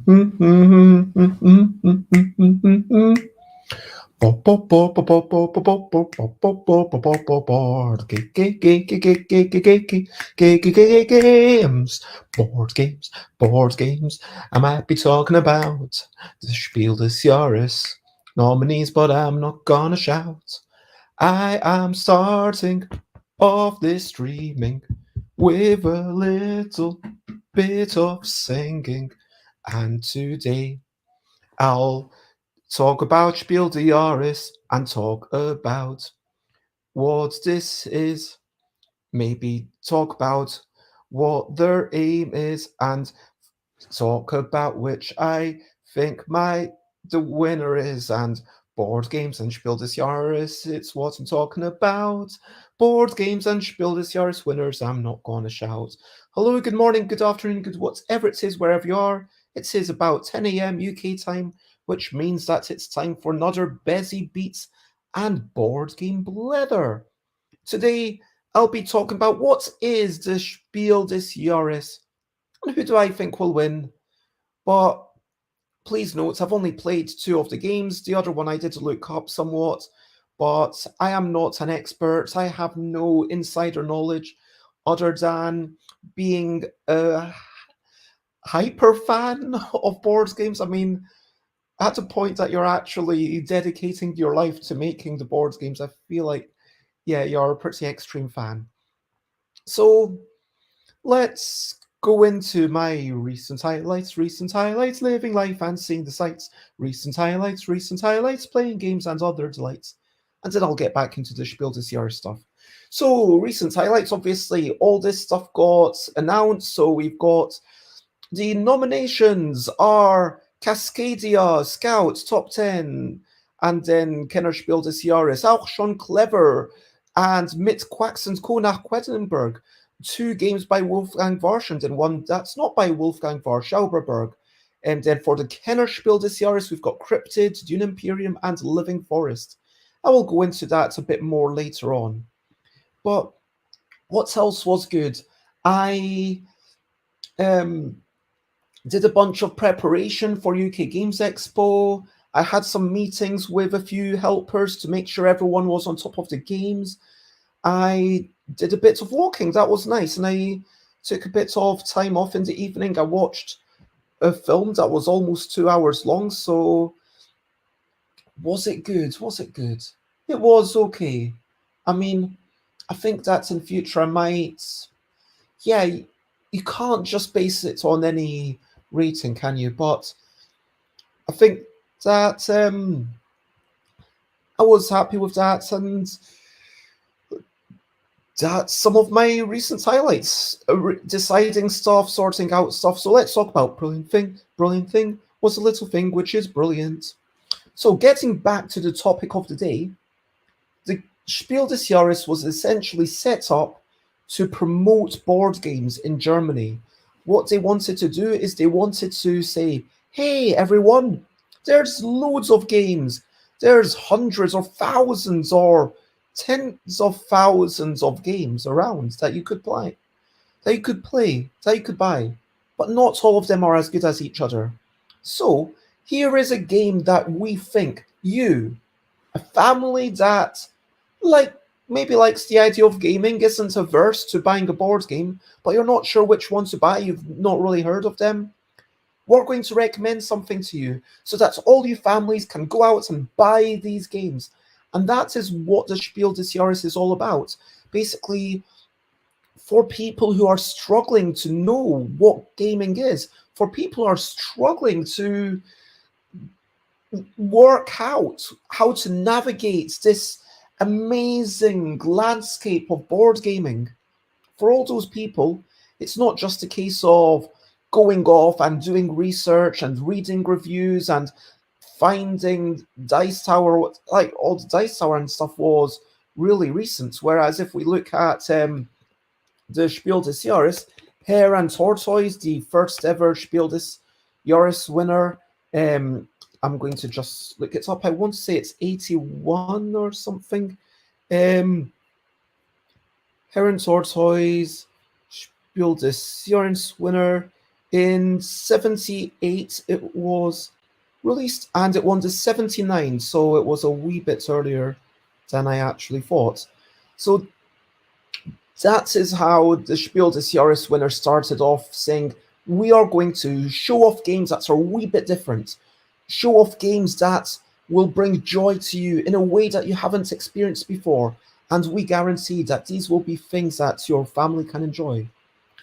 Games, board games. I might be talking about the Spiel des Jahres nominees, but I'm not gonna shout. I am starting off this streaming with a little bit of singing, and today I'll talk about Spiel des Jahres and talk about what this is. Maybe talk about what their aim is and talk about which I think the winner is. And board games and Spiel des Jahres, it's what I'm talking about. Board games and Spiel des Jahres winners, I'm not gonna shout. Hello, good morning, good afternoon, good whatever it is, wherever you are. It is about 10 a.m. UK time, which means that it's time for another Bezzy Beats and board game blether. Today, I'll be talking about what is the Spiel des Jahres and who do I think will win. But please note, I've only played two of the games. The other one I did look up somewhat, but I am not an expert. I have no insider knowledge other than being a hyper fan of board games. I mean, at a point that you're actually dedicating your life to making the board games, I feel like, yeah, you're a pretty extreme fan. So let's go into my recent highlights, living life and seeing the sights, recent highlights, playing games and other delights. And then I'll get back into the Spiel des Jahres stuff. So, recent highlights, obviously, all this stuff got announced. So, we've got the nominations are Cascadia, Scout, Top 10, and then Kenner Spiel des Jahres, auch schon clever, and Mit Quacks and Co. nach Quedlinburg. Two games by Wolfgang Warschend and one that's not by Wolfgang Warschauberberg. And then for the Kenner Spiel des Jahres, we've got Cryptid, Dune Imperium, and Living Forest. I will go into that a bit more later on. But what else was good? I did a bunch of preparation for UK Games Expo. I had some meetings with a few helpers to make sure everyone was on top of the games. I did a bit of walking. That was nice. And I took a bit of time off in the evening. I watched a film that was almost 2 hours long. So was it good? Was it good? It was okay. I mean, I think that in future I might, yeah, you can't just base it on any rating, can you? But I think that I was happy with that, and that's some of my recent highlights. Deciding stuff, sorting out stuff. So let's talk about brilliant thing. Brilliant thing was a little thing which is brilliant. So getting back to the topic of the day, the Spiel des Jahres was essentially set up to promote board games in Germany. What they wanted to do is they wanted to say, hey, everyone, there's loads of games. There's hundreds or thousands or tens of thousands of games around that you could play, that you could buy. But not all of them are as good as each other. So here is a game that we think you, a family that maybe likes the idea of gaming, isn't averse to buying a board game, but you're not sure which one to buy, you've not really heard of them. We're going to recommend something to you so that all you families can go out and buy these games. And that is what the Spiel des Jahres is all about. Basically, for people who are struggling to know what gaming is, for people who are struggling to work out how to navigate this amazing landscape of board gaming. For all those people, it's not just a case of going off and doing research and reading reviews and finding Dice Tower, like all the Dice Tower and stuff was really recent. Whereas if we look at the Spiel des Jahres, Hare and Tortoise, the first ever Spiel des Jahres winner, I'm going to just look it up. I want to say it's 81 or something. Hare and Tortoise, Spiel des Jahres winner. In 78, it was released, and it won the 79, so it was a wee bit earlier than I actually thought. So that is how the Spiel des Jahres winner started off, saying, we are going to show off games that are a wee bit different, show off games that will bring joy to you in a way that you haven't experienced before, and we guarantee that these will be things that your family can enjoy.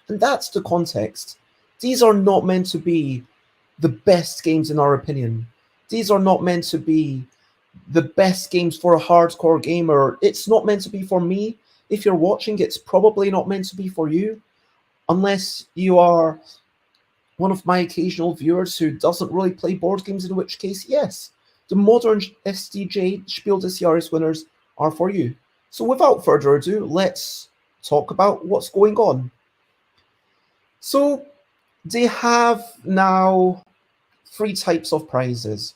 And that's the context. These are not meant to be the best games in our opinion. These are not meant to be the best games for a hardcore gamer. It's not meant to be for me. If you're watching, it's probably not meant to be for you, unless you are one of my occasional viewers who doesn't really play board games, in which case, yes, the modern SdJ Spiel des Jahres winners are for you. So without further ado, let's talk about what's going on. So they have now 3 types of prizes.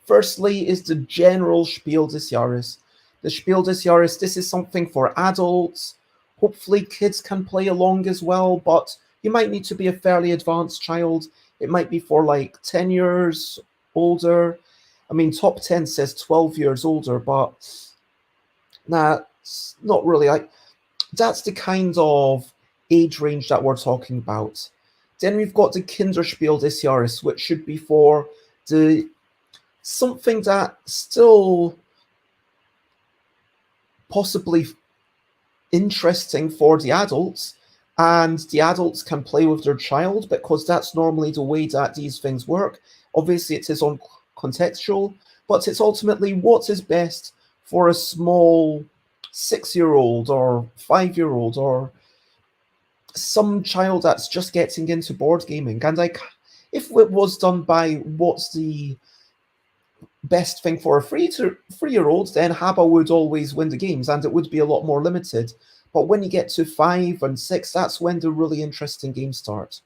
Firstly is the general Spiel des Jahres. The Spiel des Jahres, this is something for adults. Hopefully kids can play along as well, but you might need to be a fairly advanced child. It might be for like 10 years older. I mean, top 10 says 12 years older, but that's not really. That's the kind of age range that we're talking about. Then we've got the Kinderspiel des Jahres, which should be for the something that still possibly interesting for the adults, and the adults can play with their child, because that's normally the way that these things work. Obviously, it is on contextual, but it's ultimately what is best for a small 6-year-old or 5-year-old or some child that's just getting into board gaming. And if it was done by what's the best thing for a 3-year-old, then Haba would always win the games, and it would be a lot more limited. But when you get to 5 and 6, that's when the really interesting games start.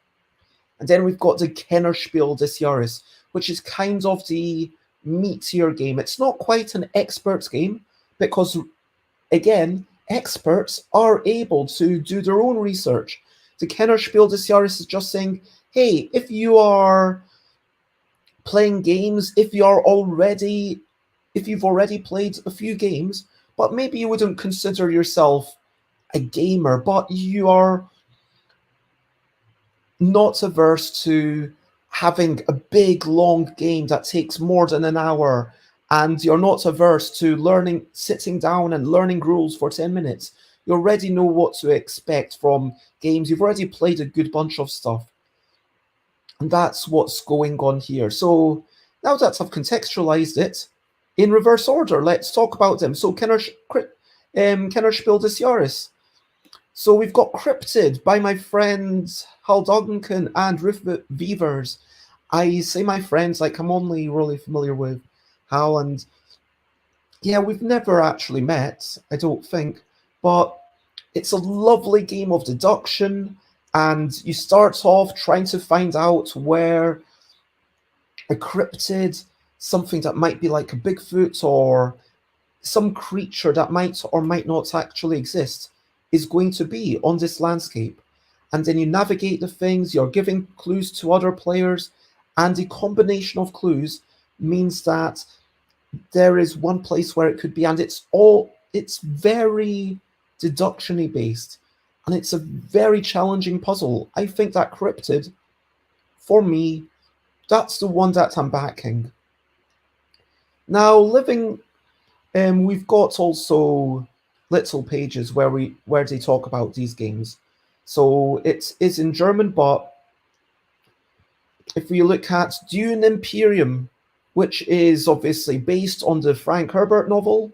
And then we've got the Kennerspiel des Jahres, which is kind of the meatier game. It's not quite an experts game, because, again, experts are able to do their own research. The Kennerspiel des Jahres is just saying, hey, if you are playing games, if you've already played a few games, but maybe you wouldn't consider yourself a gamer, but you are not averse to having a big long game that takes more than an hour, and you're not averse to sitting down and learning rules for 10 minutes. You already know what to expect from games. You've already played a good bunch of stuff. And that's what's going on here. So now that I've contextualized it, in reverse order, let's talk about them. So Kennerspiel des Jahres. So we've got Cryptid by my friends Hal Duncan and Ruth Beavers. I say my friends like I'm only really familiar with Hal, and yeah, we've never actually met, I don't think, but it's a lovely game of deduction, and you start off trying to find out where a cryptid, something that might be like a Bigfoot or some creature that might or might not actually exist, is going to be on this landscape. And then you navigate the things, you're giving clues to other players, and the combination of clues means that there is one place where it could be, and it's very deduction-y based, and it's a very challenging puzzle. I think that Cryptid, for me, that's the one that I'm backing. Now, we've got also little pages where they talk about these games. So it is in German, but if we look at Dune Imperium, which is obviously based on the Frank Herbert novel,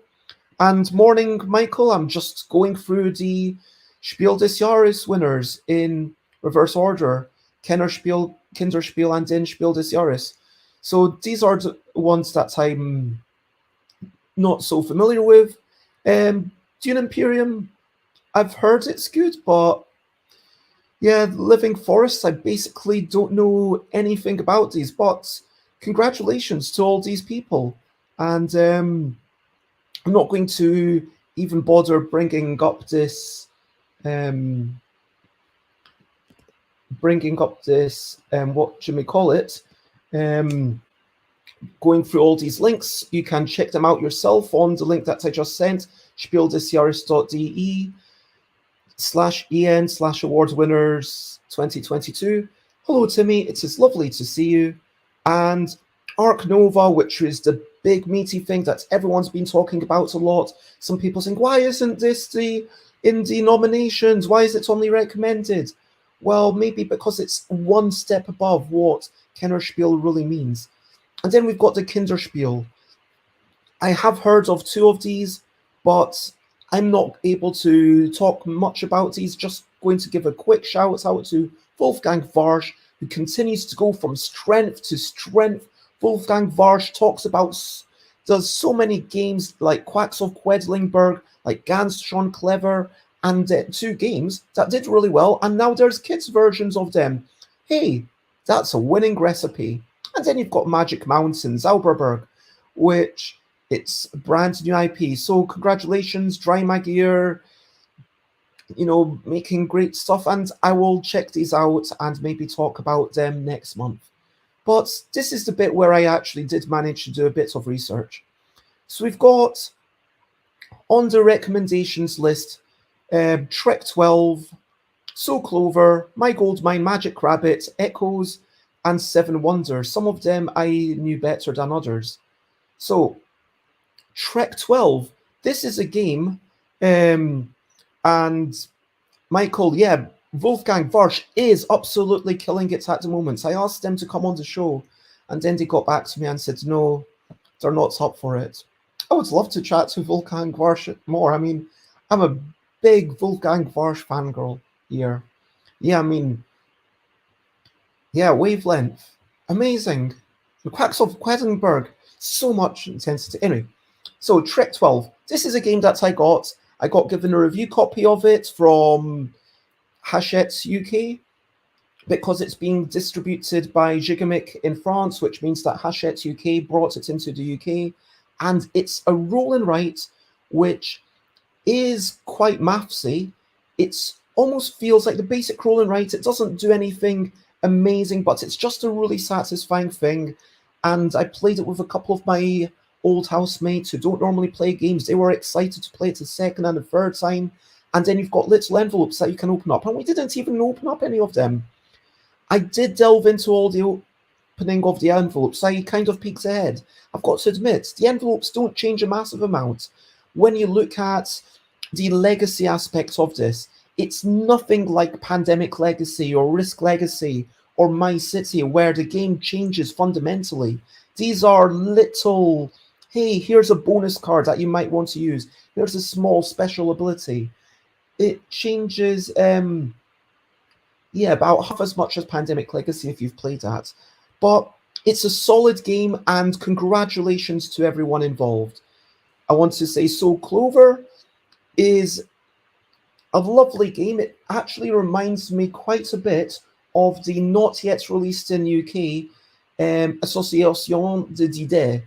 and morning, Michael, I'm just going through the Spiel des Jahres winners in reverse order, Kinderspiel, and then Spiel des Jahres. So these are the ones that I'm not so familiar with. Dune Imperium, I've heard it's good, but yeah, Living Forests, I basically don't know anything about these, but congratulations to all these people. And I'm not going to even bother bringing up this bringing up this, what you may call it, going through all these links. You can check them out yourself on the link that I just sent, spiel-des-jahres.de/en/awards winners 2022. Hello, Timmy. It is lovely to see you. And Arc Nova, which is the big meaty thing that everyone's been talking about a lot. Some people saying, why isn't this the indie nominations? Why is it only recommended? Well, maybe because it's one step above what Kennerspiel really means. And then we've got the Kinderspiel. I have heard of two of these, but I'm not able to talk much about these. Just going to give a quick shout out to Wolfgang Warsch, who continues to go from strength to strength. Wolfgang Warsch does so many games like Quacks of Quedlinburg, like Ganz schon clever, and two games that did really well, and now there's kids' versions of them. Hey, that's a winning recipe. And then you've got Magic Mountain, Zauberberg, which it's a brand new IP. So congratulations, Dry Magier, making great stuff. And I will check these out and maybe talk about them next month. But this is the bit where I actually did manage to do a bit of research. So we've got on the recommendations list, Trek 12, So Clover, My Goldmine, Magic Rabbit, Echoes, and Seven Wonders. Some of them I knew better than others. So, Trek 12, this is a game, and Michael, Wolfgang Warsch is absolutely killing it at the moment. I asked them to come on the show, and then they got back to me and said, no, they're not up for it. I would love to chat to Wolfgang Warsch more. I mean, I'm a big Wolfgang Warsch fangirl here. Wavelength. Amazing. The Quacks of Quedlinburg. So much intensity. Anyway, so Trek 12. This is a game that I got. I got given a review copy of it from Hachette UK because it's being distributed by Gigamic in France, which means that Hachette UK brought it into the UK. And it's a roll and write, which is quite mathsy. It almost feels like the basic roll and write. It doesn't do anything amazing, but it's just a really satisfying thing. And I played it with a couple of my old housemates who don't normally play games. They were excited to play it the second and the third time. And then you've got little envelopes that you can open up. And we didn't even open up any of them. I did delve into all the opening of the envelopes. I kind of peeked ahead. I've got to admit, the envelopes don't change a massive amount. When you look at the legacy aspect of this, it's nothing like Pandemic Legacy or Risk Legacy or My City, where the game changes fundamentally. These are little, hey, here's a bonus card that you might want to use. Here's a small special ability. It changes, about half as much as Pandemic Legacy if you've played that. But it's a solid game, and congratulations to everyone involved. I want to say So Clover is a lovely game. It actually reminds me quite a bit of the not yet released in UK Association de Dés,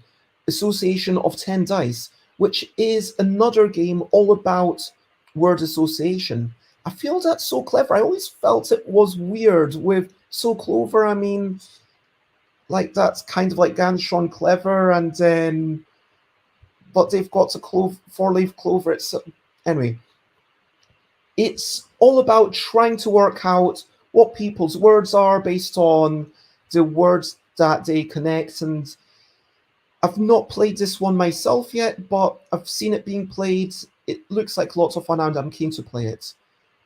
Association of 10 Dice, which is another game all about word association. I feel that's so clever. I always felt it was weird with So Clover. I mean, like that's kind of like Ganz schon clever, and then but they've got a four-leaf clover. Anyway, it's all about trying to work out what people's words are based on the words that they connect. And I've not played this one myself yet, but I've seen it being played. It looks like lots of fun, and I'm keen to play it.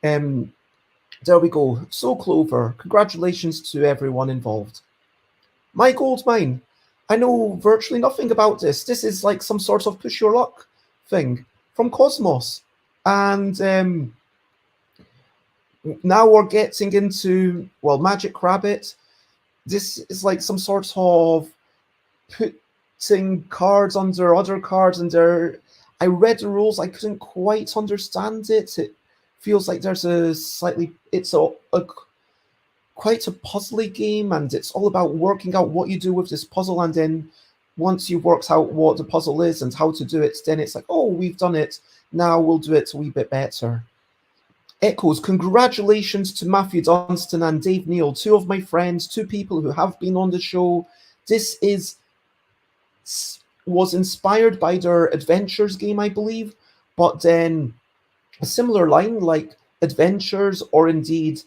There we go. So Clover, congratulations to everyone involved. My Goldmine. I know virtually nothing about this. This is like some sort of push your luck thing from Cosmos. And now we're getting into, Magic Rabbit. This is like some sort of putting cards under other cards, and I read the rules. I couldn't quite understand it. It feels like there's it's quite a puzzly game, and it's all about working out what you do with this puzzle, and then once you've worked out what the puzzle is and how to do it, then it's like, oh, we've done it, now we'll do it a wee bit better. Echoes, congratulations to Matthew Dunstan and Dave Neal, two of my friends, two people who have been on the show. This was inspired by their Adventures game, I believe, but then a similar line like Adventures or indeed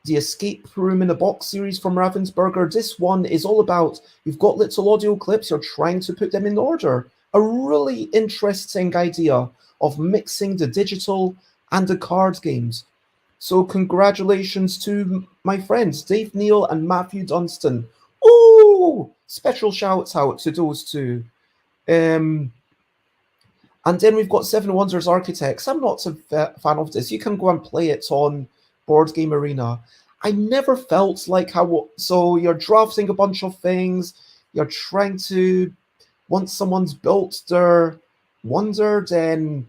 the Escape Room in a Box series from Ravensburger. This one is all about you've got little audio clips, you're trying to put them in order. A really interesting idea of mixing the digital and the card games. So congratulations to my friends Dave Neal and Matthew Dunstan. Ooh! Special shouts out to those two. And then we've got Seven Wonders Architects. I'm not a fan of this. You can go and play it on Board Game Arena. I never felt like so you're drafting a bunch of things. You're trying to, once someone's built their wonder, then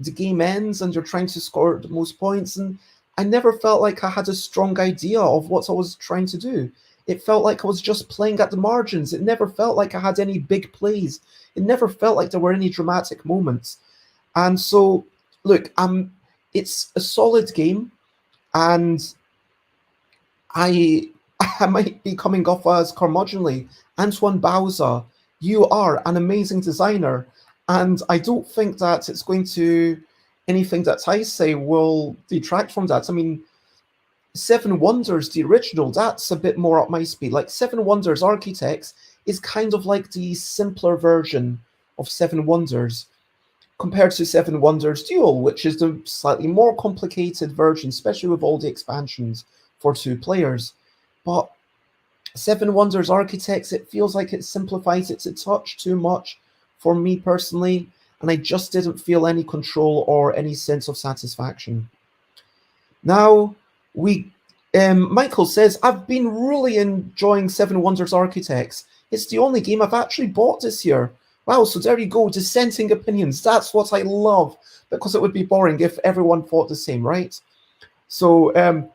the game ends and you're trying to score the most points. And I never felt like I had a strong idea of what I was trying to do. It felt like I was just playing at the margins. It never felt like I had any big plays. It never felt like there were any dramatic moments. And so, look, it's a solid game, and I might be coming off as curmudgeonly. Antoine Bauza, you are an amazing designer, and I don't think that it's going to, anything that I say will detract from that. I mean, Seven Wonders, the original, that's a bit more up my speed. Like Seven Wonders Architects is kind of like the simpler version of Seven Wonders compared to Seven Wonders Duel, which is the slightly more complicated version, especially with all the expansions for 2 players. But Seven Wonders Architects, it feels like it simplifies it a touch too much for me personally, and I just didn't feel any control or any sense of satisfaction. Now, Michael says, I've been really enjoying Seven Wonders Architects. It's the only game I've actually bought this year. Wow, so there you go, dissenting opinions. That's what I love, because it would be boring if everyone thought the same, right? So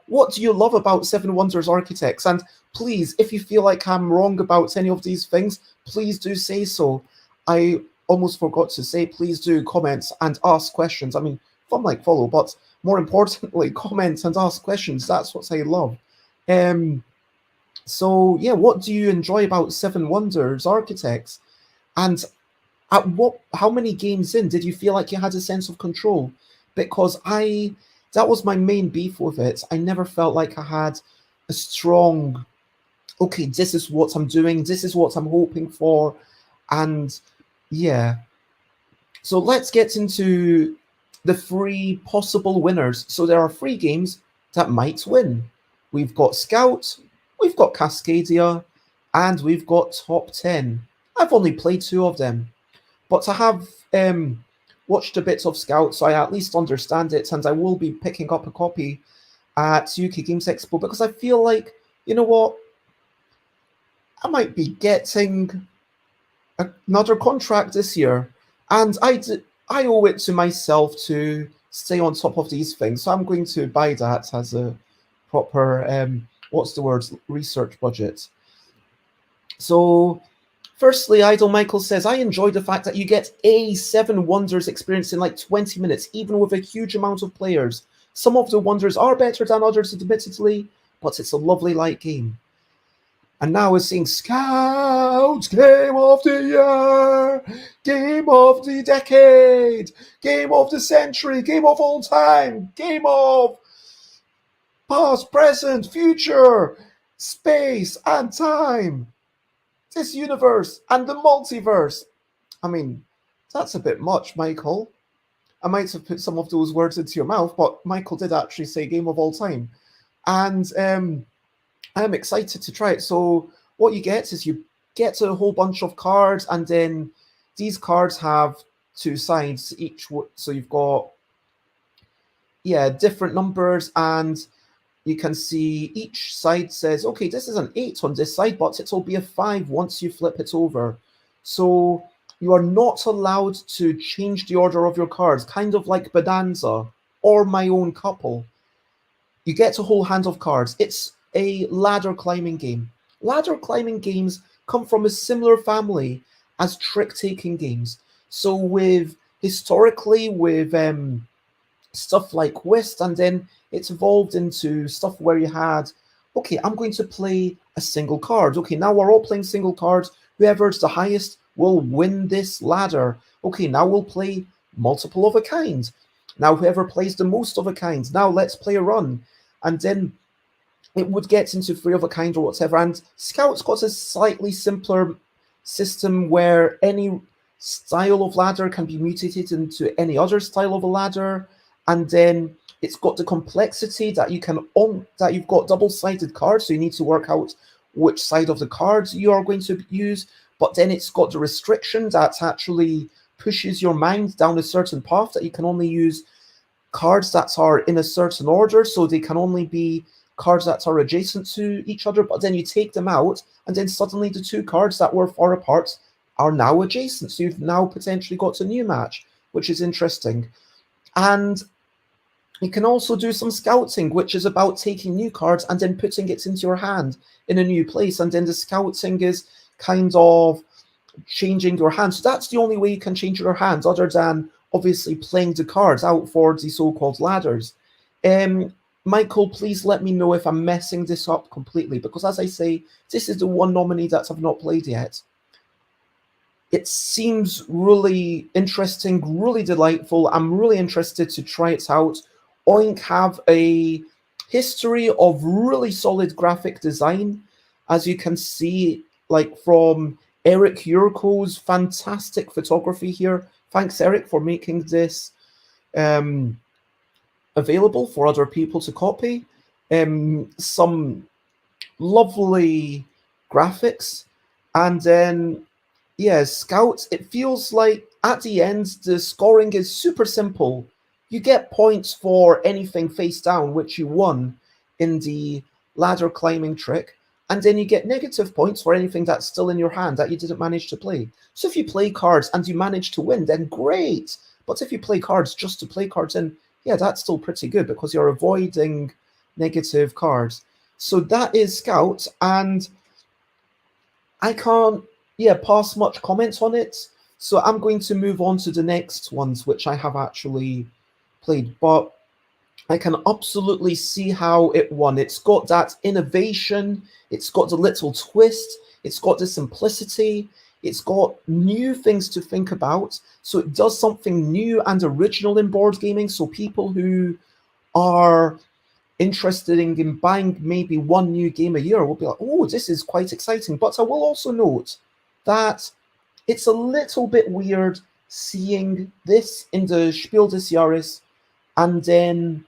what do you love about Seven Wonders Architects? And please, if you feel like I'm wrong about any of these things, please do say so. I almost forgot to say, please do comment and ask questions. I mean, fun like follow, but more importantly, comment and ask questions. That's what I love. So yeah, what do you enjoy about Seven Wonders Architects? And how many games in did you feel like you had a sense of control? Because that was my main beef with it. I never felt like I had a strong, okay, this is what I'm doing, this is what I'm hoping for. And yeah. So let's get into the 3 possible winners. So there are 3 games that might win. We've got Scout, we've got Cascadia, and we've got Top 10. I've only played 2 of them, but I have watched a bit of Scout, so I at least understand it, and I will be picking up a copy at UK Games Expo, because I feel like, you know what, I might be getting another contract this year, and I owe it to myself to stay on top of these things. So I'm going to buy that as a proper, research budget. So firstly, Idle Michael says, I enjoy the fact that you get a Seven Wonders experience in like 20 minutes, even with a huge amount of players. Some of the wonders are better than others, admittedly, but it's a lovely light game. And now we're seeing Scouts, Game of the Year, Game of the Decade, Game of the Century, Game of All Time, Game of Past, Present, Future, Space and Time, this universe and the multiverse. I mean, that's a bit much, Michael. I might have put some of those words into your mouth, but Michael did actually say Game of All Time. And I'm excited to try it. So what you get is you get a whole bunch of cards, and then these cards have 2 sides each. So you've got, different numbers, and you can see each side says, okay, this is an 8 on this side, but it'll be a 5 once you flip it over. So you are not allowed to change the order of your cards, kind of like Bonanza or My Own Couple. You get a whole hand of cards. It's a ladder climbing game. Ladder climbing games come from a similar family as trick-taking games. So historically with stuff like whist, and then it's evolved into stuff where you had, okay, I'm going to play a single card. Okay, now we're all playing single cards. Whoever's the highest will win this ladder. Okay, now we'll play multiple of a kind. Now whoever plays the most of a kind, now let's play a run. And then it would get into three of a kind or whatever. And Scout's got a slightly simpler system where any style of ladder can be mutated into any other style of a ladder. And then it's got the complexity that that you've got double-sided cards, so you need to work out which side of the cards you are going to use. But then it's got the restriction that actually pushes your mind down a certain path, that you can only use cards that are in a certain order, so they can only be cards that are adjacent to each other. But then you take them out, and then suddenly the two cards that were far apart are now adjacent. So you've now potentially got a new match, which is interesting. And you can also do some scouting, which is about taking new cards and then putting it into your hand in a new place. And then the scouting is kind of changing your hand. So that's the only way you can change your hands, other than obviously playing the cards out for the so-called ladders. Michael, please let me know if I'm messing this up completely, because as I say, this is the one nominee that I've not played yet. It seems really interesting, really delightful. I'm really interested to try it out. Oink have a history of really solid graphic design, as you can see, like from Eric Yurko's fantastic photography here. Thanks, Eric, for making this available for other people to copy. Some lovely graphics. And then, yeah, Scout, it feels like at the end, the scoring is super simple. You get points for anything face down, which you won in the ladder climbing trick. And then you get negative points for anything that's still in your hand that you didn't manage to play. So if you play cards and you manage to win, then great. But if you play cards just to play cards, then yeah, that's still pretty good, because you're avoiding negative cards. So that is Scout, and I can't, pass much comments on it. So I'm going to move on to the next ones, which I have actually played. But I can absolutely see how it won. It's got that innovation. It's got the little twist. It's got the simplicity. It's got new things to think about. So it does something new and original in board gaming. So people who are interested in buying maybe one new game a year will be like, oh, this is quite exciting. But I will also note that it's a little bit weird seeing this in the Spiel des Jahres, and then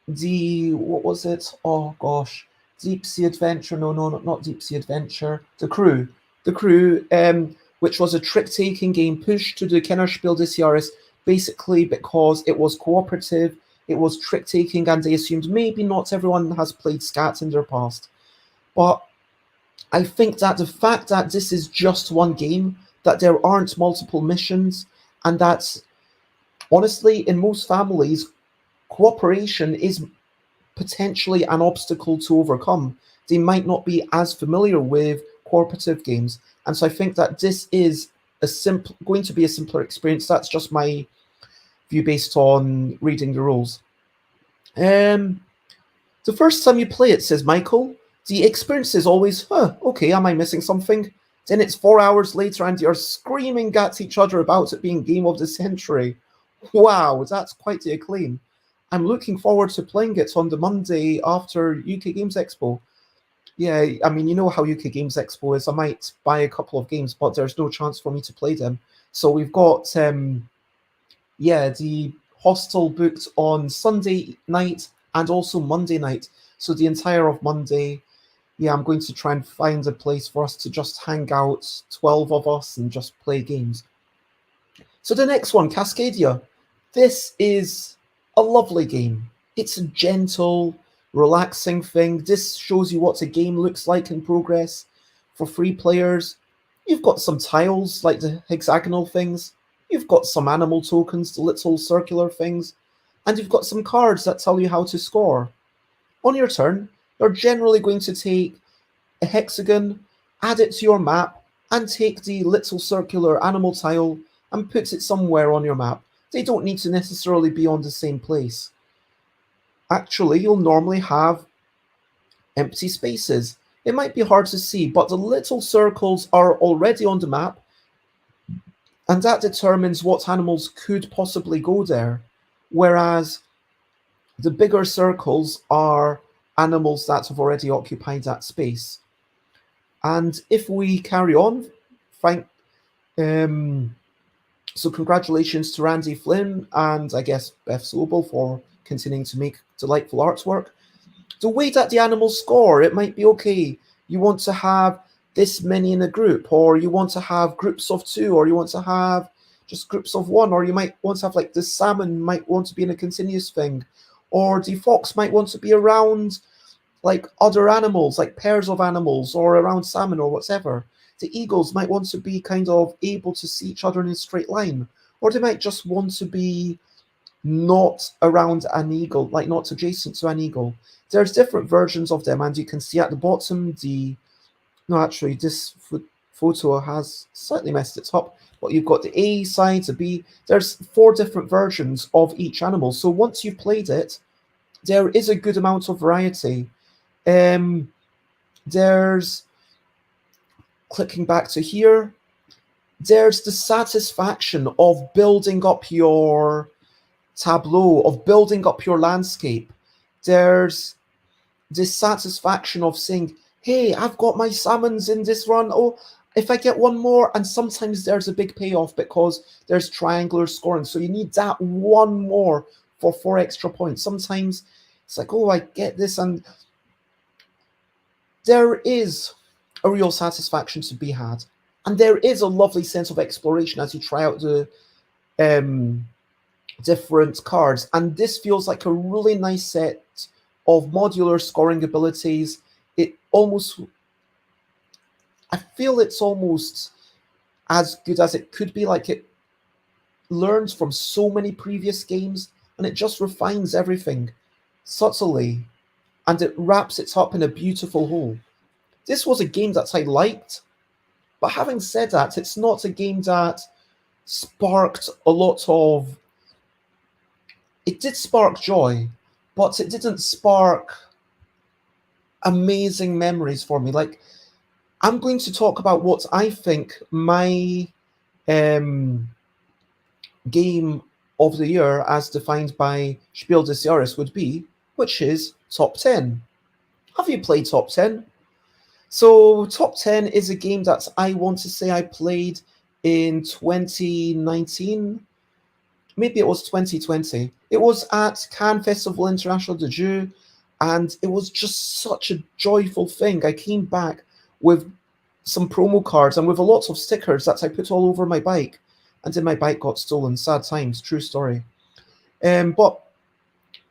what was it? Oh gosh, Deep Sea Adventure. No, not Deep Sea Adventure. The Crew, which was a trick-taking game pushed to the Kenner Spiel des Jahres, basically because it was cooperative, it was trick-taking, and they assumed maybe not everyone has played Scat in their past. But I think that the fact that this is just one game, that there aren't multiple missions, and that honestly, in most families, cooperation is potentially an obstacle to overcome. They might not be as familiar with cooperative games. And so I think that this is going to be a simpler experience. That's just my view based on reading the rules. The first time you play it, says Michael, the experience is always, okay, am I missing something? Then it's 4 hours later and you're screaming at each other about it being Game of the Century. Wow, that's quite the acclaim. I'm looking forward to playing it on the Monday after UK Games Expo. Yeah, I mean, you know how UK Games Expo is. I might buy a couple of games, but there's no chance for me to play them. So we've got, the hostel booked on Sunday night and also Monday night. So the entire of Monday, I'm going to try and find a place for us to just hang out, 12 of us, and just play games. So the next one, Cascadia. This is a lovely game. It's a gentle, relaxing thing. This shows you what a game looks like in progress for 3 players. You've got some tiles, like the hexagonal things. You've got some animal tokens, the little circular things. And you've got some cards that tell you how to score. On your turn, you're generally going to take a hexagon, add it to your map, and take the little circular animal tile and put it somewhere on your map. they don't need to necessarily be on the same place. Actually, you'll normally have empty spaces. It might be hard to see, but the little circles are already on the map, and that determines what animals could possibly go there. Whereas the bigger circles are animals that have already occupied that space. And if we carry on, thank so congratulations to Randy Flynn and I guess Beth Sobel for continuing to make delightful artwork. The way that the animals score, it might be okay. You want to have this many in a group, or you want to have groups of 2, or you want to have just groups of 1, or you might want to have like the salmon might want to be in a continuous thing, or the fox might want to be around like other animals, like pairs of animals, or around salmon or whatever. The eagles might want to be kind of able to see each other in a straight line, or they might just want to be not around an eagle, like not adjacent to an eagle. There's different versions of them, and you can see at the bottom no, actually, this photo has slightly messed it up, but you've got the A side, the B. There's 4 different versions of each animal. So once you've played it, there is a good amount of variety. There's, clicking back to here, there's the satisfaction of building up your tableau, of building up your landscape. There's this satisfaction of saying, hey, I've got my salmons in this run. Oh, if I get one more, and sometimes there's a big payoff because there's triangular scoring. So you need that one more for 4 extra points. Sometimes it's like, oh, I get this. And there is a real satisfaction to be had. And there is a lovely sense of exploration as you try out the different cards. And this feels like a really nice set of modular scoring abilities. I feel it's almost as good as it could be. Like, it learns from so many previous games, and it just refines everything subtly, and it wraps it up in a beautiful whole. This was a game that I liked, but having said that, it's not a game that sparked a lot of... It did spark joy, but it didn't spark amazing memories for me. Like, I'm going to talk about what I think my game of the year, as defined by Spiel des Jahres, would be, which is Top 10. Have you played Top 10? So Top 10 is a game that I want to say I played in 2019. Maybe it was 2020. It was at Cannes Festival International de Jeux, and it was just such a joyful thing. I came back with some promo cards and with a lot of stickers that I put all over my bike, and then my bike got stolen. Sad times, true story. But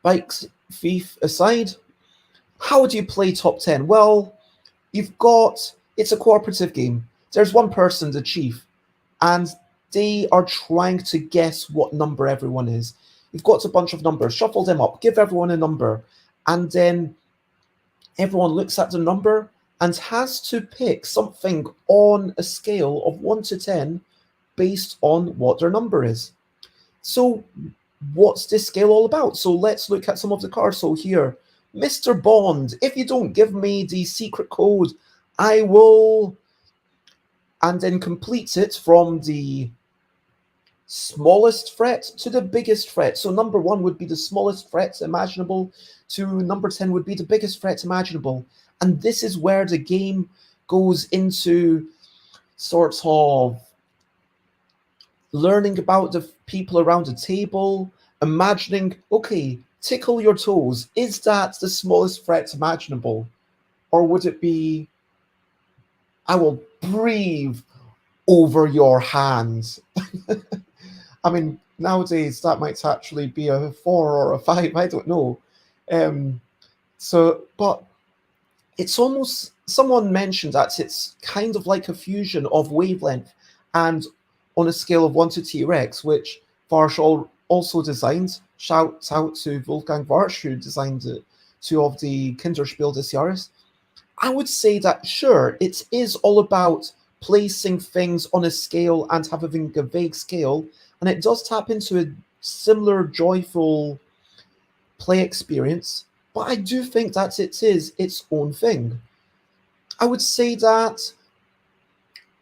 bikes thief aside, how do you play Top 10? Well, it's a cooperative game. There's one person, the chief, and they are trying to guess what number everyone is. You've got a bunch of numbers, shuffle them up, give everyone a number, and then everyone looks at the number and has to pick something on a scale of 1 to 10 based on what their number is. So what's this scale all about? So let's look at some of the cards. So here, Mr. Bond, if you don't give me the secret code, I will... And then complete it from the smallest threat to the biggest threat. So number 1 would be the smallest threat imaginable, to number 10 would be the biggest threat imaginable. And this is where the game goes into sort of learning about the people around the table, imagining, okay, tickle your toes. Is that the smallest threat imaginable? Or would it be, I will breathe over your hands? I mean, nowadays that might actually be a 4 or a 5, I don't know. But it's almost, someone mentioned that it's kind of like a fusion of Wavelength and On a Scale of 1 to T-Rex, which Varsh also designed. Shouts out to Wolfgang Varsh, who designed 2 of the Kinderspiel des Jahres. I would say that, sure, it is all about placing things on a scale and having a vague scale, and it does tap into a similar joyful play experience, but I do think that it is its own thing. I would say that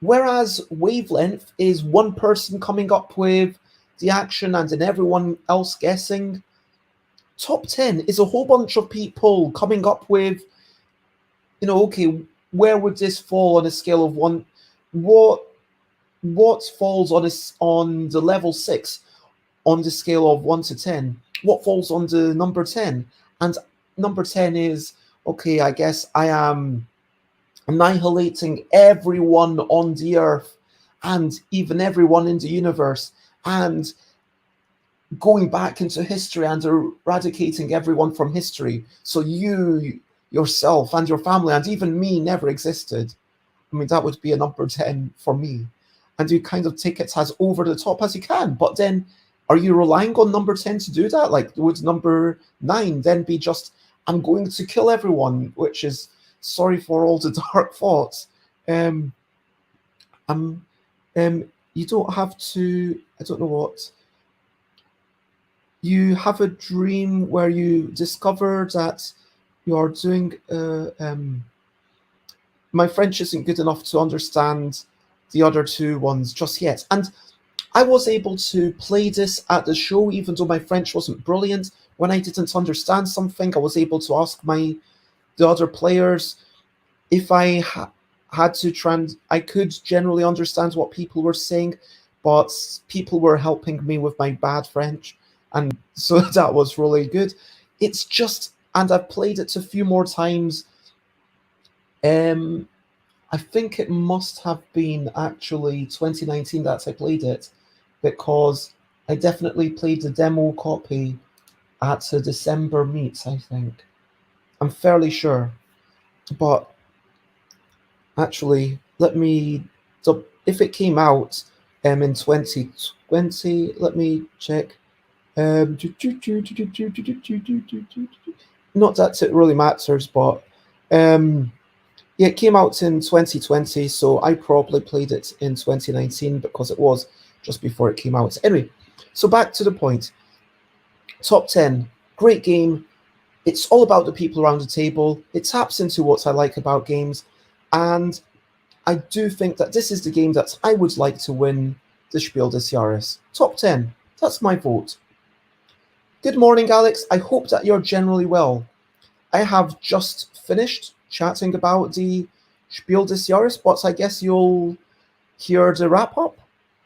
whereas Wavelength is one person coming up with the action and then everyone else guessing, Top 10 is a whole bunch of people coming up with, okay, where would this fall on a scale of one? What falls on the level 6 on the scale of 1 to 10? What falls on the number 10? And number 10 is, okay, I guess I am annihilating everyone on the earth and even everyone in the universe and going back into history and eradicating everyone from history. So you, yourself, and your family, and even me never existed. I mean, that would be a number 10 for me. And you kind of take it as over the top as you can. But then, are you relying on number 10 to do that? Like, would number 9 then be just, I'm going to kill everyone, which is, sorry for all the dark thoughts. You don't have to, I don't know what. You have a dream where you discover that you're doing, my French isn't good enough to understand the other two ones just yet. And I was able to play this at the show, even though my French wasn't brilliant. When I didn't understand something, I was able to ask the other players if I had to I could generally understand what people were saying, but people were helping me with my bad French. And so that was really good. It's just, and I've played it a few more times. I think it must have been actually 2019 that I played it, because I definitely played the demo copy at a December meet, I think. I'm fairly sure. But actually, if it came out in 2020, let me check. Not that it really matters, but yeah, it came out in 2020, so I probably played it in 2019 because it was just before it came out. Anyway, so back to the point. Top 10, great game. It's all about the people around the table. It taps into what I like about games, and I do think that this is the game that I would like to win the Spiel des Jahres. Top 10, that's my vote. Good morning, Alex. I hope that you're generally well. I have just finished chatting about the Spiel des Jahres, but I guess you'll hear the wrap up.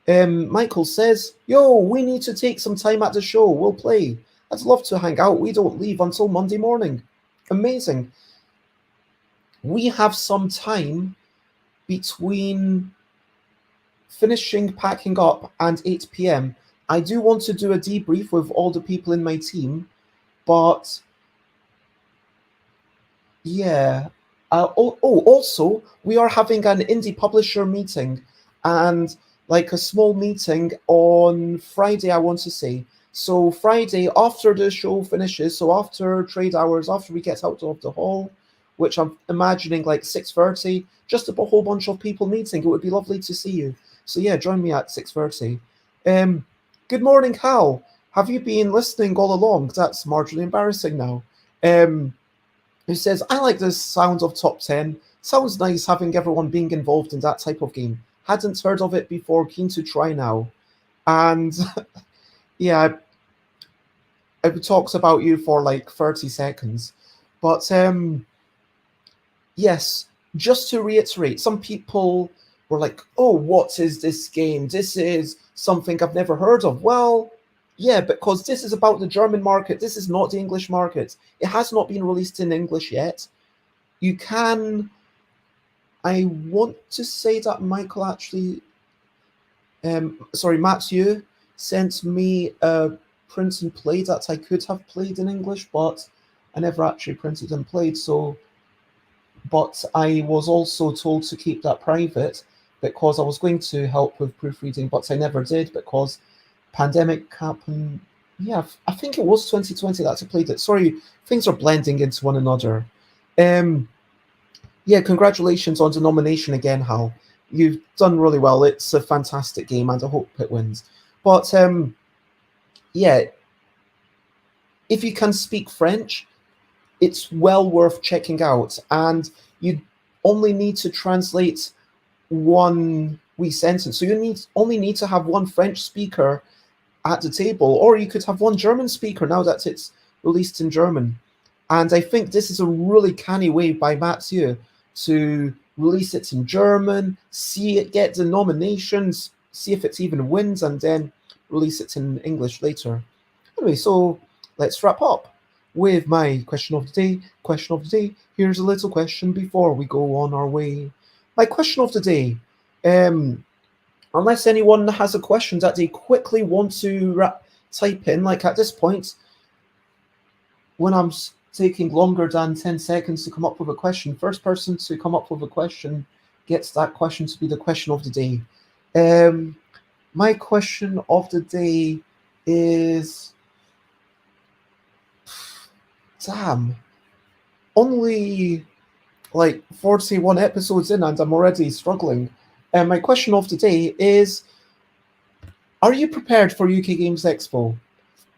Michael says, yo, we need to take some time at the show. We'll play. I'd love to hang out. We don't leave until Monday morning. Amazing. We have some time between finishing packing up and 8 p.m. I do want to do a debrief with all the people in my team, but yeah. Also, we are having an indie publisher meeting, and like a small meeting on Friday, I want to say. So Friday, after the show finishes, so after trade hours, after we get out of the hall, which I'm imagining like 6:30, just a whole bunch of people meeting. It would be lovely to see you. So yeah, join me at 6:30. Good morning, Hal. Have you been listening all along? That's marginally embarrassing now. Who says, I like the sound of top 10. Sounds nice having everyone being involved in that type of game. Hadn't heard of it before, keen to try now. And yeah, I talked about you for like 30 seconds. But yes, just to reiterate, some people were like, oh, what is this game? This is something I've never heard of. Well, yeah, because this is about the German market. This is not the English market. It has not been released in English yet. You can... I want to say that Michael actually... Matthew sent me a print and play that I could have played in English, but I never actually printed and played, so... But I was also told to keep that private because I was going to help with proofreading, but I never did because pandemic happened. Yeah, I think it was 2020 that I played it. Sorry, things are blending into one another. Yeah, congratulations on the nomination again, Hal. You've done really well. It's a fantastic game, and I hope it wins. But yeah, if you can speak French, it's well worth checking out. And you only need to translate one wee sentence. So you only need to have one French speaker at the table, or you could have one German speaker now that it's released in German. And I think this is a really canny way by Mathieu to release it in German, see it get the nominations, see if it even wins, and then release it in English later. Anyway, so let's wrap up with my question of the day. Question of the day. Here's a little question before we go on our way. My question of the day. Unless anyone has a question that they quickly want to type in, like at this point, when I'm taking longer than 10 seconds to come up with a question, first person to come up with a question gets that question to be the question of the day. My question of the day is, damn, only like 41 episodes in and I'm already struggling. My question of the day is, are you prepared for UK Games Expo?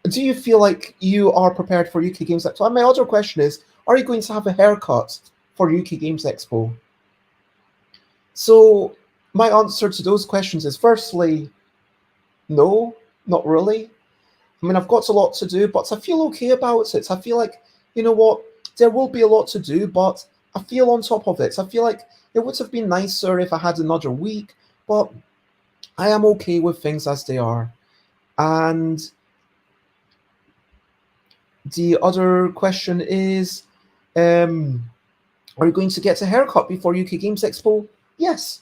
Do you feel like you are prepared for UK Games Expo? And my other question is, are you going to have a haircut for UK Games Expo? So my answer to those questions is, firstly, no, not really. I mean, I've got a lot to do, but I feel okay about it. I feel like, you know what, there will be a lot to do, but I feel on top of it. I feel like it would have been nicer if I had another week, but I am okay with things as they are. And the other question is, are you going to get a haircut before UK Games Expo? Yes,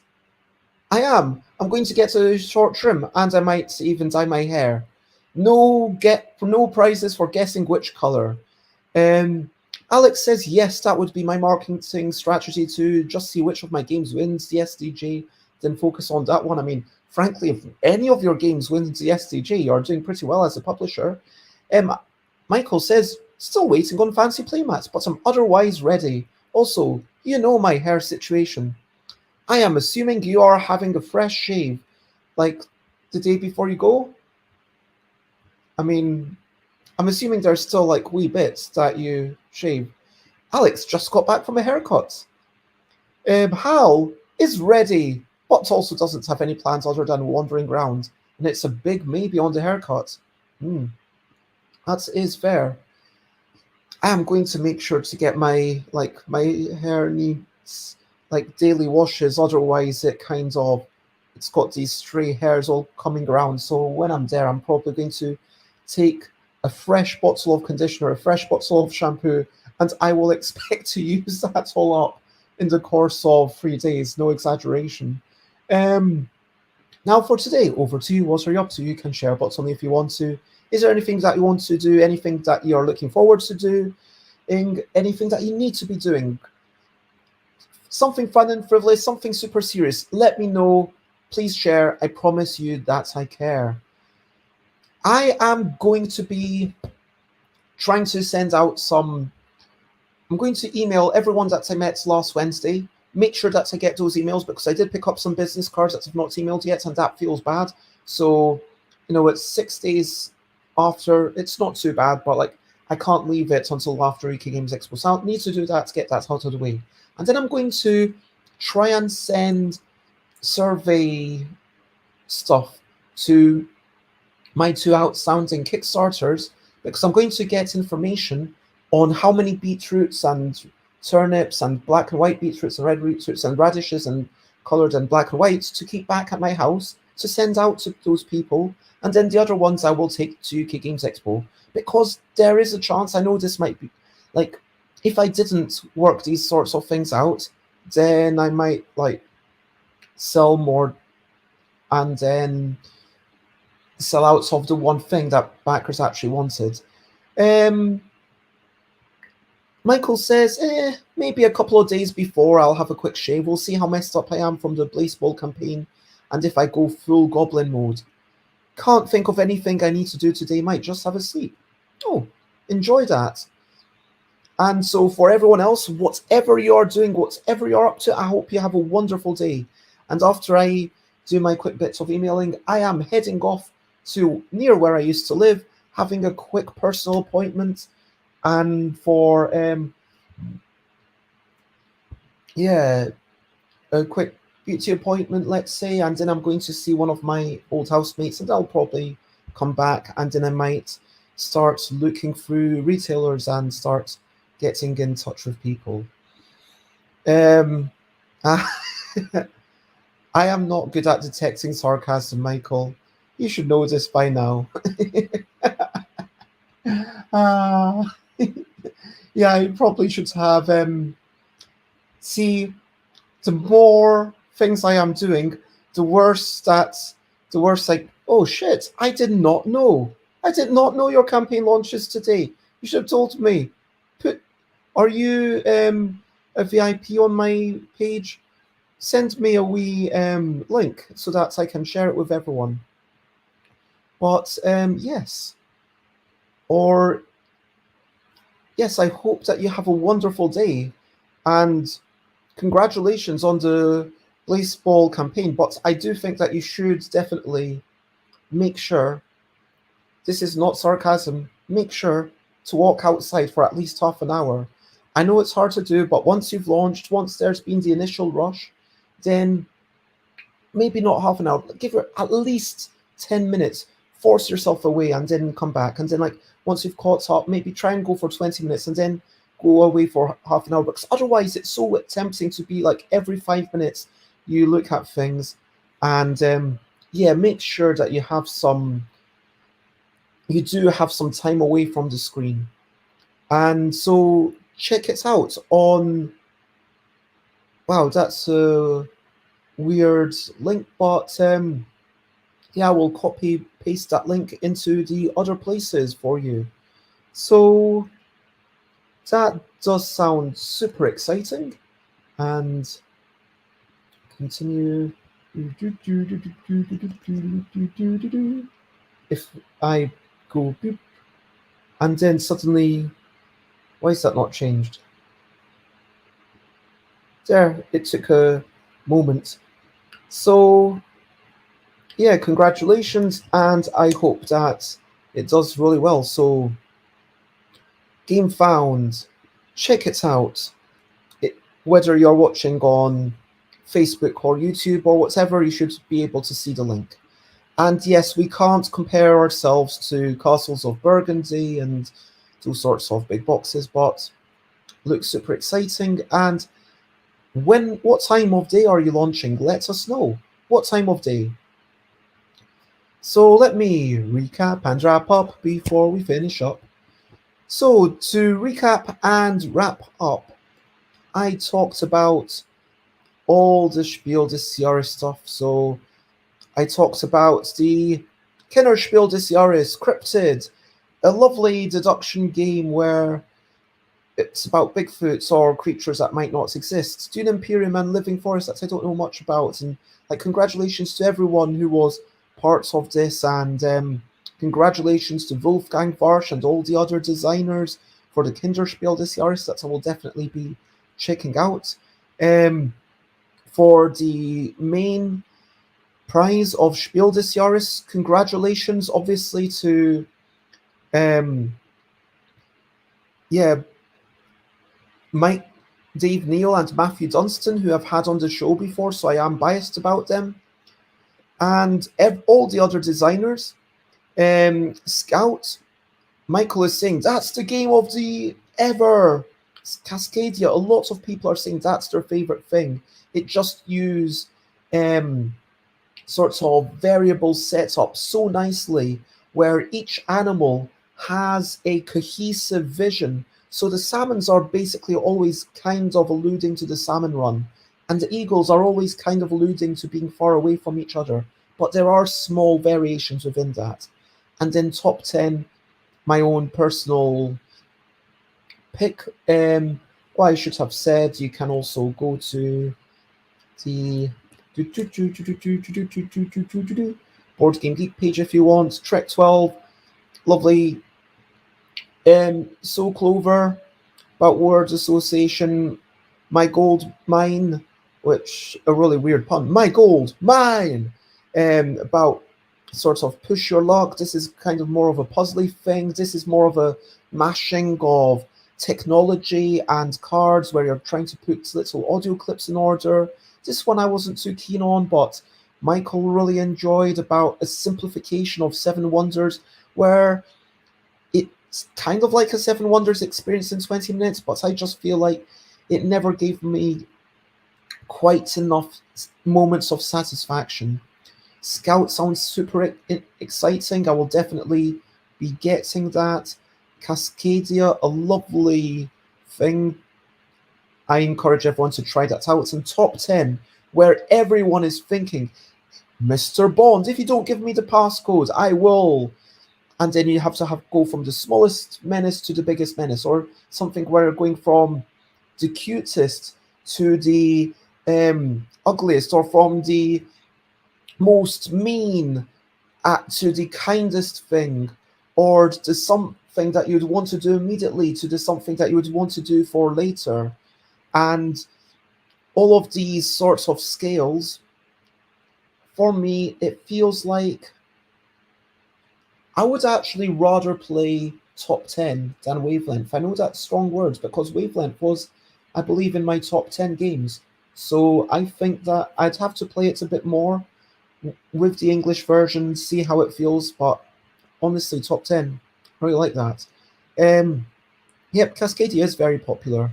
I am. I'm going to get a short trim, and I might even dye my hair. No prizes for guessing which color. Alex says yes, that would be my marketing strategy, to just see which of my games wins the SdJ, then focus on that one. I mean, frankly, if any of your games wins the SdJ, you're doing pretty well as a publisher. Michael says, still waiting on fancy playmats, but I'm otherwise ready. Also, you know my hair situation. I am assuming you are having a fresh shave, like the day before you go? I mean, I'm assuming there's still like wee bits that you shave. Alex just got back from a haircut. Hal is ready, but also doesn't have any plans other than wandering around, and it's a big maybe on the haircut. That is fair. I am going to make sure to get my hair needs like daily washes, otherwise it's got these stray hairs all coming around. So when I'm there, I'm probably going to take a fresh bottle of conditioner, a fresh bottle of shampoo, and I will expect to use that all up in the course of 3 days, no exaggeration. Now for today, over to you. What are you up to? You can share about something if you want to. Is there anything that you want to do, anything that you're looking forward to doing, anything that you need to be doing? Something fun and frivolous, something super serious. Let me know. Please share. I promise you that I care. I am going to be trying to send out I'm going to email everyone that I met last Wednesday. Make sure that I get those emails, because I did pick up some business cards that I've not emailed yet, and that feels bad. So, it's 6 days after. It's not too bad, but like I can't leave it until after UK Games Expo. So I'll need to do that to get that out of the way. And then I'm going to try and send survey stuff to my 2 outstanding Kickstarters, because I'm going to get information on how many beetroots and turnips and black and white beetroots and red beetroots and radishes and coloured and black and white to keep back at my house to send out to those people. And then the other ones I will take to UK Games Expo, because there is a chance, I know this might be, like, if I didn't work these sorts of things out, then I might, like, sell more and then sell out of the one thing that backers actually wanted. Michael says, maybe a couple of days before I'll have a quick shave. We'll see how messed up I am from the baseball campaign and if I go full goblin mode. Can't think of anything I need to do today. Might just have a sleep. Oh, enjoy that. And so for everyone else, whatever you're doing, whatever you're up to, I hope you have a wonderful day. And after I do my quick bits of emailing, I am heading off to near where I used to live, having a quick personal appointment and for a quick beauty appointment, let's say, and then I'm going to see one of my old housemates, and I'll probably come back, and then I might start looking through retailers and start getting in touch with people. Um, I, I am not good at detecting sarcasm, Michael. You should know this by now. uh, yeah, I probably should have. See, the more things I am doing, the worse that's the worse. Like, oh shit, I did not know. I did not know your campaign launches today. You should have told me. Put, are you a VIP on my page? Send me a wee link so that I can share it with everyone. But yes, or yes, I hope that you have a wonderful day, and congratulations on the baseball campaign. But I do think that you should definitely make sure, this is not sarcasm, make sure to walk outside for at least half an hour. I know it's hard to do, but once you've launched, once there's been the initial rush, then maybe not half an hour, but give it at least 10 minutes. Force yourself away and then come back. And then, like, once you've caught up, maybe try and go for 20 minutes and then go away for half an hour. Because otherwise, it's so tempting to be like every 5 minutes you look at things. And yeah, make sure that you do have some time away from the screen. And so check it out on, wow, that's a weird link, but yeah, we'll copy paste that link into the other places for you. So that does sound super exciting. And continue. If I go boop, and then suddenly, why is that not changed? There, it took a moment. So yeah, congratulations, and I hope that it does really well. So game found, check it out. Whether you're watching on Facebook or YouTube or whatever, you should be able to see the link. And yes, we can't compare ourselves to Castles of Burgundy and those sorts of big boxes, but looks super exciting. And what time of day are you launching? Let us know. What time of day? So let me recap and wrap up before we finish up. So to recap and wrap up, I talked about all the Spiel des Jahres stuff. So I talked about the Kenner Spiel des Jahres Cryptid, a lovely deduction game where it's about Bigfoots or creatures that might not exist. Dune Imperium and Living Forest that I don't know much about. And like, congratulations to everyone who was part of this, and congratulations to Wolfgang Warsch and all the other designers for the Kinderspiel des Jahres that I will definitely be checking out. For the main prize of Spiel des Jahres, congratulations obviously to Mike, Dave Neal and Matthew Dunstan, who I've had on the show before, so I am biased about them. And all the other designers. Scout, Michael is saying, that's the game of the ever. Cascadia, a lot of people are saying that's their favorite thing. It just uses sorts of variable setup so nicely, where each animal has a cohesive vision. So the salmons are basically always kind of alluding to the salmon run, and the eagles are always kind of alluding to being far away from each other. But there are small variations within that. And then top 10, my own personal pick. I should have said you can also go to the Board Game Geek page if you want. Trek 12, lovely. Soul Clover, about word association. My Gold Mine, which a really weird pun. My Gold Mine, about sort of push your luck. This is kind of more of a puzzly thing. This is more of a mashing of technology and cards where you're trying to put little audio clips in order. This one I wasn't too keen on, but Michael really enjoyed about a simplification of Seven Wonders, where it's kind of like a Seven Wonders experience in 20 minutes, but I just feel like it never gave me quite enough moments of satisfaction. Scout sounds super exciting. I will definitely be getting that. Cascadia, a lovely thing. I encourage everyone to try that out. It's in top 10, where everyone is thinking, Mr. Bond, if you don't give me the passcode, I will. And then you have to go from the smallest menace to the biggest menace, or something where you're going from the cutest to the ugliest, or from the most mean to the kindest thing, or to something that you'd want to do immediately to the something that you would want to do for later. And all of these sorts of scales, for me, it feels like I would actually rather play top 10 than Wavelength. I know that's strong words because Wavelength was, I believe, in my top 10 games. So I think that I'd have to play it a bit more with the English version, see how it feels. But honestly, top 10, I really like that. Yep, Cascadia is very popular.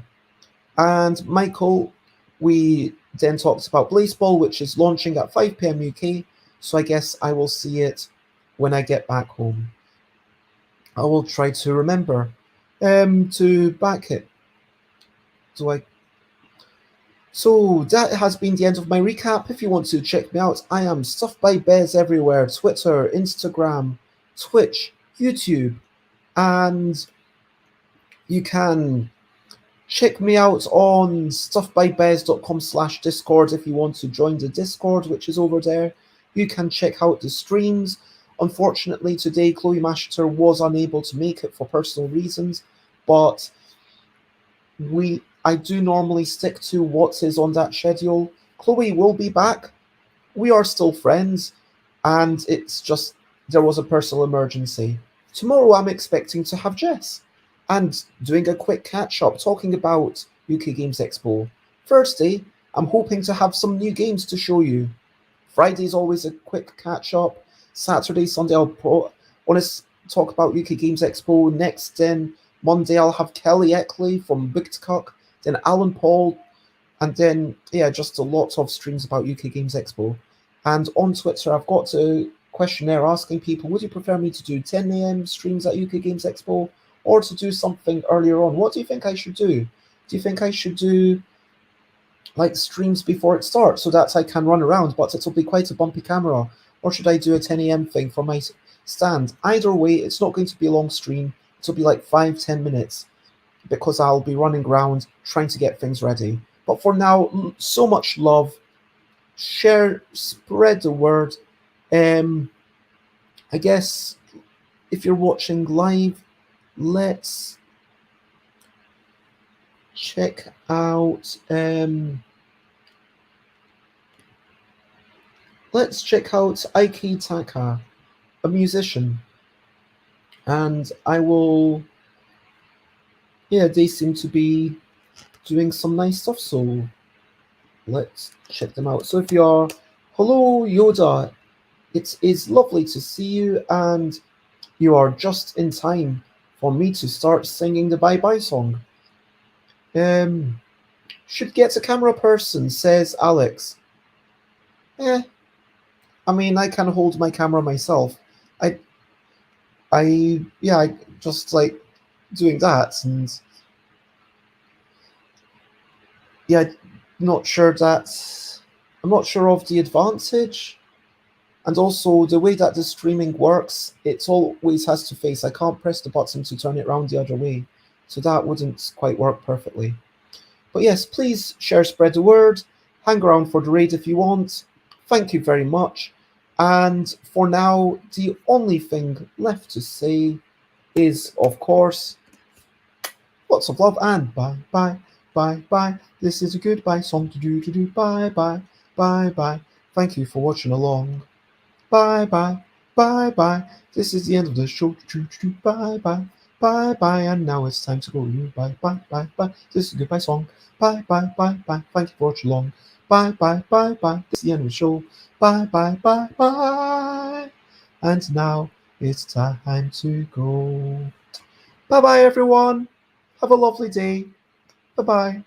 And Michael, we then talked about Blazeball, which is launching at 5 p.m. UK. So I guess I will see it when I get back home. I will try to remember to back it. So that has been the end of my recap. If you want to check me out, I am Stuff by Bez everywhere: Twitter, Instagram, Twitch, YouTube, and you can check me out on stuffbybez.com/Discord if you want to join the Discord, which is over there. You can check out the streams. Unfortunately, today Chloe Masheter was unable to make it for personal reasons, but I do normally stick to what is on that schedule. Chloe will be back. We are still friends, and it's just there was a personal emergency. Tomorrow I'm expecting to have Jess and doing a quick catch up talking about UK Games Expo. Thursday, I'm hoping to have some new games to show you. Friday's always a quick catch up. Saturday, Sunday, I'll want to talk about UK Games Expo. Next, then Monday, I'll have Kelly Eckley from Big Cook, then Alan Paul, and then, yeah, just a lot of streams about UK Games Expo. And on Twitter, I've got a questionnaire asking people, would you prefer me to do 10 a.m. streams at UK Games Expo or to do something earlier on? What do you think I should do? Do you think I should do like streams before it starts so that I can run around, but it'll be quite a bumpy camera? Or should I do a 10 a.m. thing from my stand? Either way, it's not going to be a long stream. It'll be like 5-10 minutes because I'll be running around trying to get things ready. But for now, so much love. Share, spread the word. I guess if you're watching live, let's check out Aiki Taka, a musician, and I will. Yeah, they seem to be doing some nice stuff, so let's check them out. So if you're, hello Yoda, it is lovely to see you, and you are just in time for me to start singing the bye-bye song. Should get a camera person, says Alex. I mean, I can hold my camera myself. I just like doing that, and yeah, I'm not sure of the advantage, and also the way that the streaming works, it always has to face. I can't press the button to turn it around the other way, so that wouldn't quite work perfectly. But yes, please share, spread the word, hang around for the raid if you want. Thank you very much. And for now, the only thing left to say is, of course, lots of love and bye, bye, bye, bye. This is a goodbye song to do, bye, bye, bye, bye. Thank you for watching along. Bye, bye. Bye bye. This is the end of the show. Bye bye. Bye bye. And now it's time to go. Bye bye bye bye. This is a goodbye song. Bye bye bye bye. Thank you for watching along. Bye bye bye bye. This is the end of the show. Bye bye bye bye. And now it's time to go. Bye bye everyone. Have a lovely day. Bye bye.